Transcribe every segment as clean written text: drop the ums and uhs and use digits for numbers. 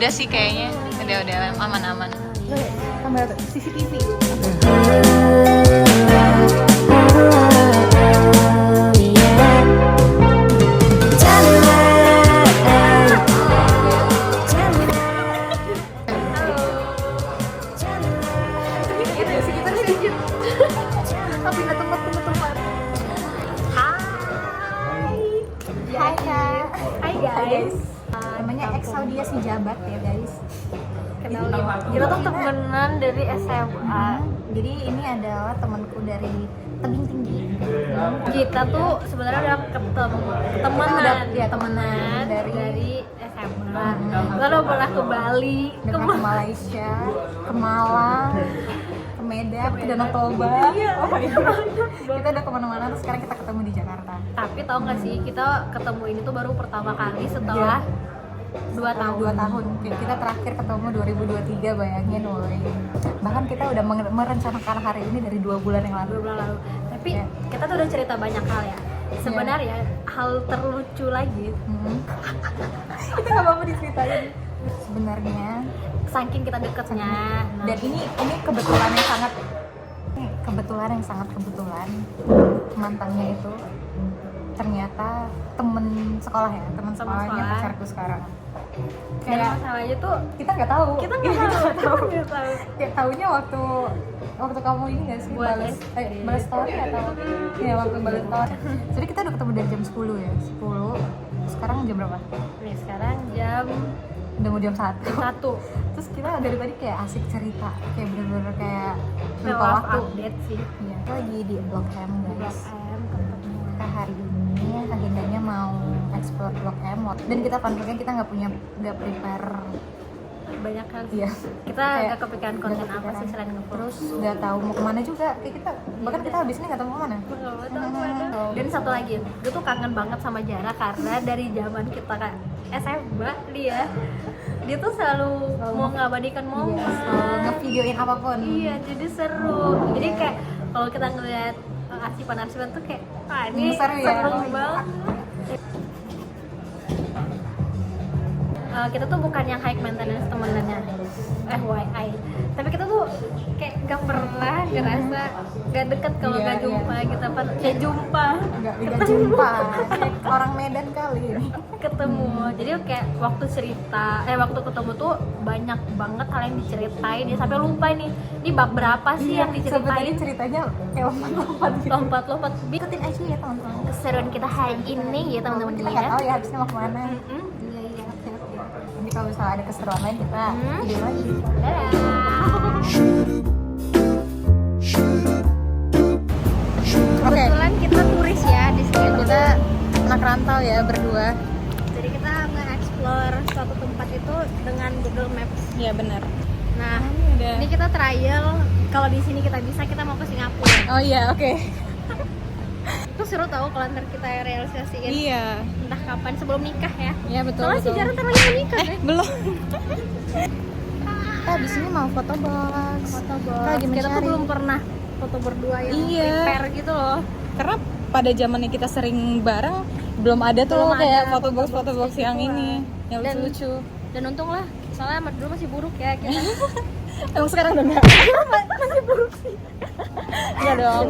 udah sih kayaknya. Udah aman-aman. Kamera CCTV. Namanya Exaudia si Jabat ya guys. Kenalin. Kita tuh temenan dari SMA. Jadi ini adalah temanku dari tebing tinggi. Kita tuh sebenarnya udah temenan. Ya temenan dari SMA. Lalu pernah ke Bali, udah pernah ke Malaysia, ke Malang, ke Medan, ke Danau Toba. Oh my God. Kita udah kemana-mana, terus sekarang kita ketemu di Jakarta. Tapi tau gak sih, kita ketemu ini tuh baru pertama kali setelah 2 tahun. 2 tahun. Kita terakhir ketemu 2023, bayangin woy. Bahkan kita udah merencanakan hari ini dari 2 bulan yang lalu. 2 bulan lalu. Tapi kita tuh udah cerita banyak hal ya. Sebenarnya hal terlucu lagi. Itu nggak apa-apa diceritain. Sebenarnya Saking kita deketnya. dan ini kebetulan yang sangat kebetulan mantannya itu ternyata temen sekolah ya, temen sekolahnya sekolah. pacarku sekarang. Dan Kayak masalahnya tuh kita nggak tahu. kita nggak tahu. Kayak taunya waktu kamu ini nggak sih Buat balas story atau ya waktu balas story. Jadi kita udah ketemu dari jam 10 ya. 10. Sekarang jam berapa? Nih sekarang jam Udah mau jam 1. 1. Terus kita dari tadi kayak asik cerita, kayak bener-bener kayak lupa Love waktu. update sih. Iya, kita lagi di Blok M guys. ketemu. Kita hari ini agendanya mau explore Blok M dan kita kontennya kita nggak prepare. Banyak hal sih. Iya. Kita Kayak nggak kepikiran konten nggak apa kepikiran. sih selain nge-vlog. Terus nggak tahu mau kemana juga. Kayak kita bahkan kita habis ini nggak tahu mau kemana. Dan satu lagi, gue tuh kangen banget sama Jara karena dari zaman kita kayak SMA dia tuh selalu mau ngabadikan momen. Iya, ngevideoin apapun. Iya, jadi seru. Jadi kayak kalau kita ngeliat arsipan tuh kayak ini Seru ya. banget. Kita tuh bukan yang high maintenance temenannya FYI, tapi kita tuh kayak gak pernah ngerasa gak deket kalau Iya, gak jumpa iya. kita kan kayak jumpa Nggak jumpa. Kayak orang Medan kali ini. ketemu. Jadi kayak waktu ketemu tuh banyak banget hal yang diceritain ya, sampai lupa nih ini bab berapa sih yang diceritain. Sebenarnya ceritanya kayak lompat-lompat gitu. Lompat-lompat. Ikutin aja ya teman-teman. Keseruan kita hari ini ya teman-teman Kita nggak ya. tahu ya habisnya mau kemana. Iya. Oke. Nanti kalau misalnya ada keseruan lain kita video lagi. Oke. Kebetulan kita turis ya di sini. Kita anak rantau ya berdua. Jadi kita nge-explore suatu tempat itu dengan Google Maps. Iya benar. Nah, Udah. ini kita trial. Kalau di sini kita bisa, kita mau ke Singapura. Oh iya oke. Itu seru tahu kalau ntar kita realisasiin. Iya. Entah kapan sebelum nikah ya. Iya betul. Soalnya si Jara ntar lagi mau nikah kan? Belum. Kita di sini mau foto box. Foto Kita lagi Kita tuh mencari. belum pernah foto berdua yang Iya. prepare gitu loh. Karena pada zamannya kita sering bareng belum ada tuh Belum kayak ada foto box kayak yang gitu ini lah. yang Dan- lucu-lucu. Dan untung lah, soalnya dulu masih buruk ya kita. Emang sekarang udah enggak? Masih buruk sih. Enggak dong.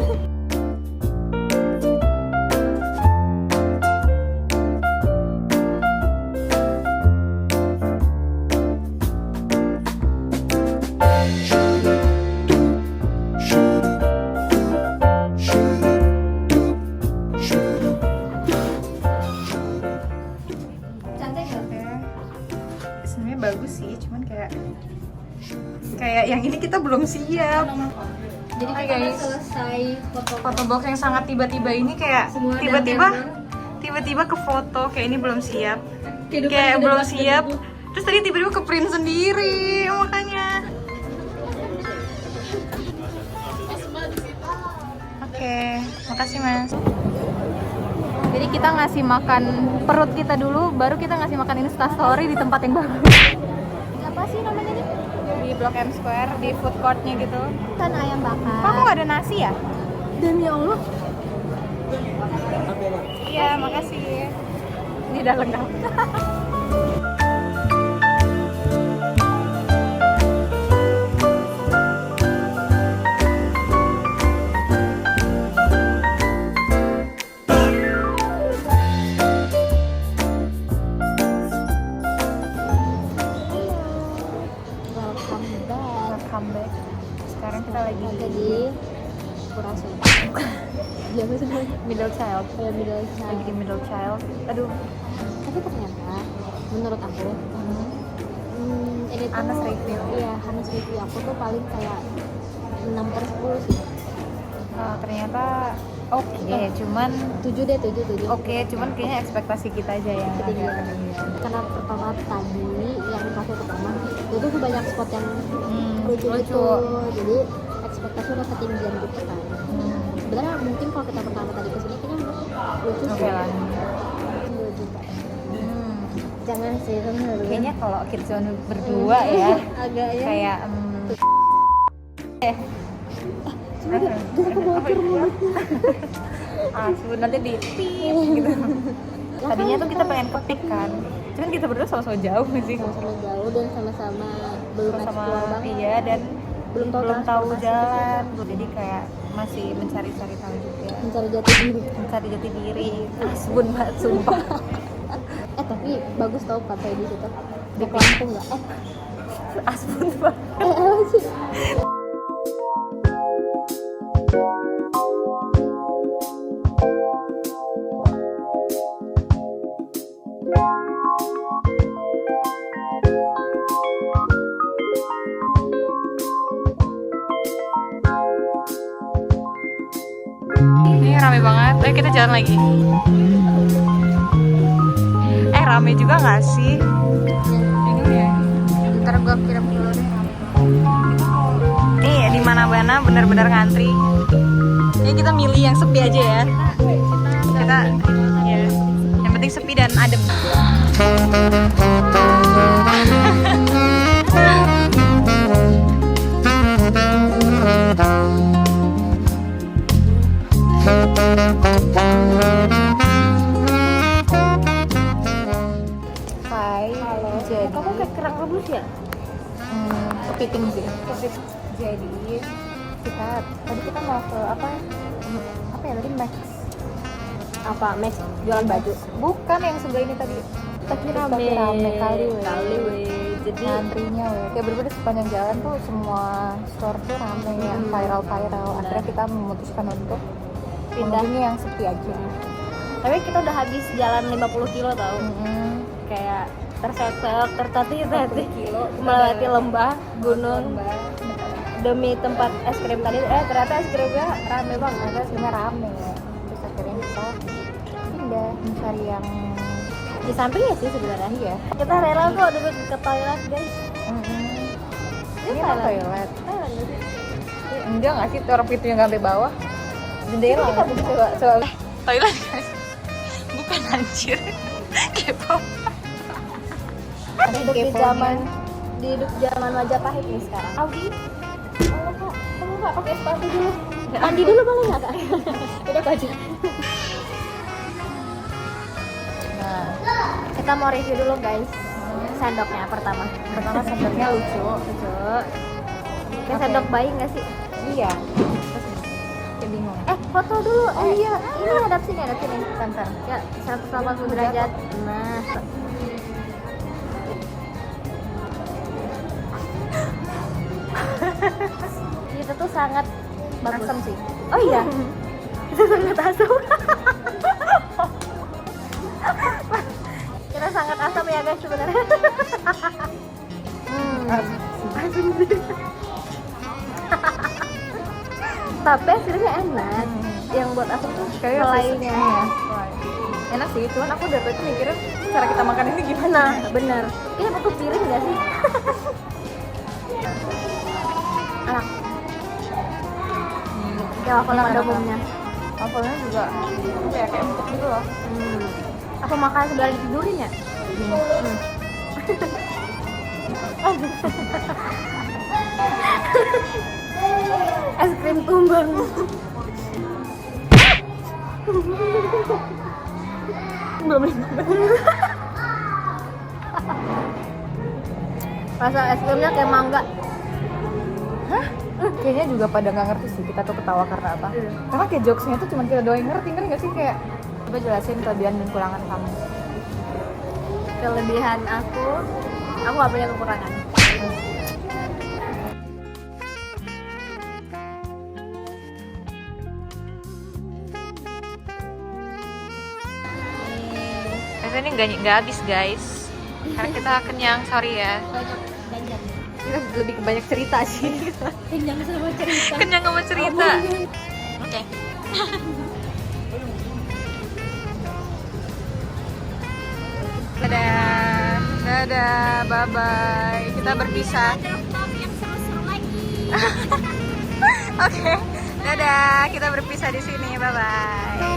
Cantik gak? Sebenarnya bagus sih, cuman kayak yang ini kita belum siap. Jadi Hai, kita guys. selesai Foto box yang sangat tiba-tiba ini kayak Semua tiba-tiba ke foto kayak ini belum siap. Kehidupan Kayak yang belum bebas siap. berdebu. Terus tadi tiba-tiba ke print sendiri makanya. Oke, makasih Mas. Jadi kita ngasih makan perut kita dulu, baru kita ngasih makan Instastory di tempat yang bagus. Apa sih namanya nih? Di Blok M Square, di food courtnya gitu. Kan ayam bakar. Kok nggak ada nasi ya? Demi Allah. Iya, makasih. Ini udah lengkap. akulturasi. Iya maksudnya Middle child. kayak middle Lagi child. di middle child. Aduh, Tapi ternyata menurut aku ini tuh Honest review. Iya, honest review aku tuh paling kayak 6/10 sih. ternyata oke, cuman 7 deh, 7. oke, cuman kayaknya ekspektasi kita aja yang Ketinggian. agak ketinggian. Karena pertama tadi yang di kafe pertama itu tuh banyak spot yang lucu lucu. gitu, jadi ekspektasi udah ketinggian gitu kan. Sebenarnya mungkin kalau kita pertama tadi kesini kayaknya lucu Oke sih. lah. 2 juta. Hmm. Jangan sih, bener. Kayaknya kalau Kidzone berdua ya, agak ya. kayak Bocor mulutnya. sebelum nanti di pip gitu. Tadinya tuh kita pengen ke Pik kan, cuman kita berdua sama-sama jauh sih, Sama-sama jauh dan sama-sama belum sama explore banget. iya, dan belum tahu belum tahu transportasi jalan, jadi kayak masih mencari-cari tahu juga, mencari jati diri. mencari jati diri. Asbun banget sumpah. Tapi bagus tau pantai di situ. Di Lampung nggak? Asbun banget. Apa sih? Ini rame banget. Ayo kita jalan lagi. Rame juga nggak sih? Bingung ya. Ntar gua kirim dulu deh. Nih di mana-mana benar-benar ngantri. Ini kita milih yang sepi aja ya. Kita ya. Yang penting sepi dan adem. Hai. Halo. Jadi Kamu kayak kerang rebus ya? kepiting sih. Jadi kita tadi kita mau ke apa ya tadi Max. Apa? Max jualan baju. Bukan yang sebelah ini tadi. Tapi Tapi rame kali weh. Jadi Antrinya weh. Kayak bener-bener sepanjang jalan tuh semua store tuh rame yang viral. Akhirnya kita memutuskan untuk Pindah. mengunjungi yang sepi aja. tapi kita udah habis jalan 50 kilo tau. Kayak tersesek, tertatih-tatih melewati lembah, gunung demi tempat es krim tadi. Ternyata es krimnya rame banget. Ternyata sebenarnya rame. Terus akhirnya kita pindah mencari yang Di sampingnya sih sebenarnya. iya. Kita rela kok duduk ke toilet guys. Ini apa toilet? Enggak nggak sih, orang pintunya nggak sampai bawah. Jendela. Kita Coba toilet guys. Bukan anjir. Kepo. Hidup di zaman Majapahit nih sekarang. Audi, kak, kamu nggak pakai sepatu dulu? Mandi dulu boleh nggak kak? Udah baju. Nah, Kita mau review dulu guys. Sendoknya pertama sendoknya lucu. Kayak sendok bayi nggak sih? Iya. Kayak bingung. Foto dulu. Iya. Ini hadap sini. Bentar. Ya, 180 derajat. Nah. Itu tuh sangat bagus. Asam sih. Oh iya. Itu sangat asam. Kita sangat asam ya guys sebenarnya. Asam sih. Tapi hasilnya enak. Yang buat asam tuh lainnya. Enak sih, cuman aku dari tadi mikirnya cara kita makan ini gimana. Nah, bener. Ini butuh piring nggak sih? Enak. Ya waffle pada umumnya. Wafelnya juga kayak empuk gitu loh. Apa makan sebelum ditidurin ya? Es krim tumbang. Rasa es krimnya kayak mangga. Kayaknya juga pada nggak ngerti sih kita tuh ketawa karena apa. Karena kayak jokesnya tuh cuma kita doang yang ngerti nggak sih, kayak coba jelasin kelebihan dan kekurangan kamu. Kelebihan aku nggak punya kekurangan. Biasanya ini nggak habis guys. Karena kita kenyang, sorry ya. Kita lebih ke banyak cerita sih. Kenyang sama cerita. Kenyang sama cerita. Oke. Dadah, dadah, bye bye. Kita berpisah. Oke, dadah. Kita berpisah di sini. Bye bye.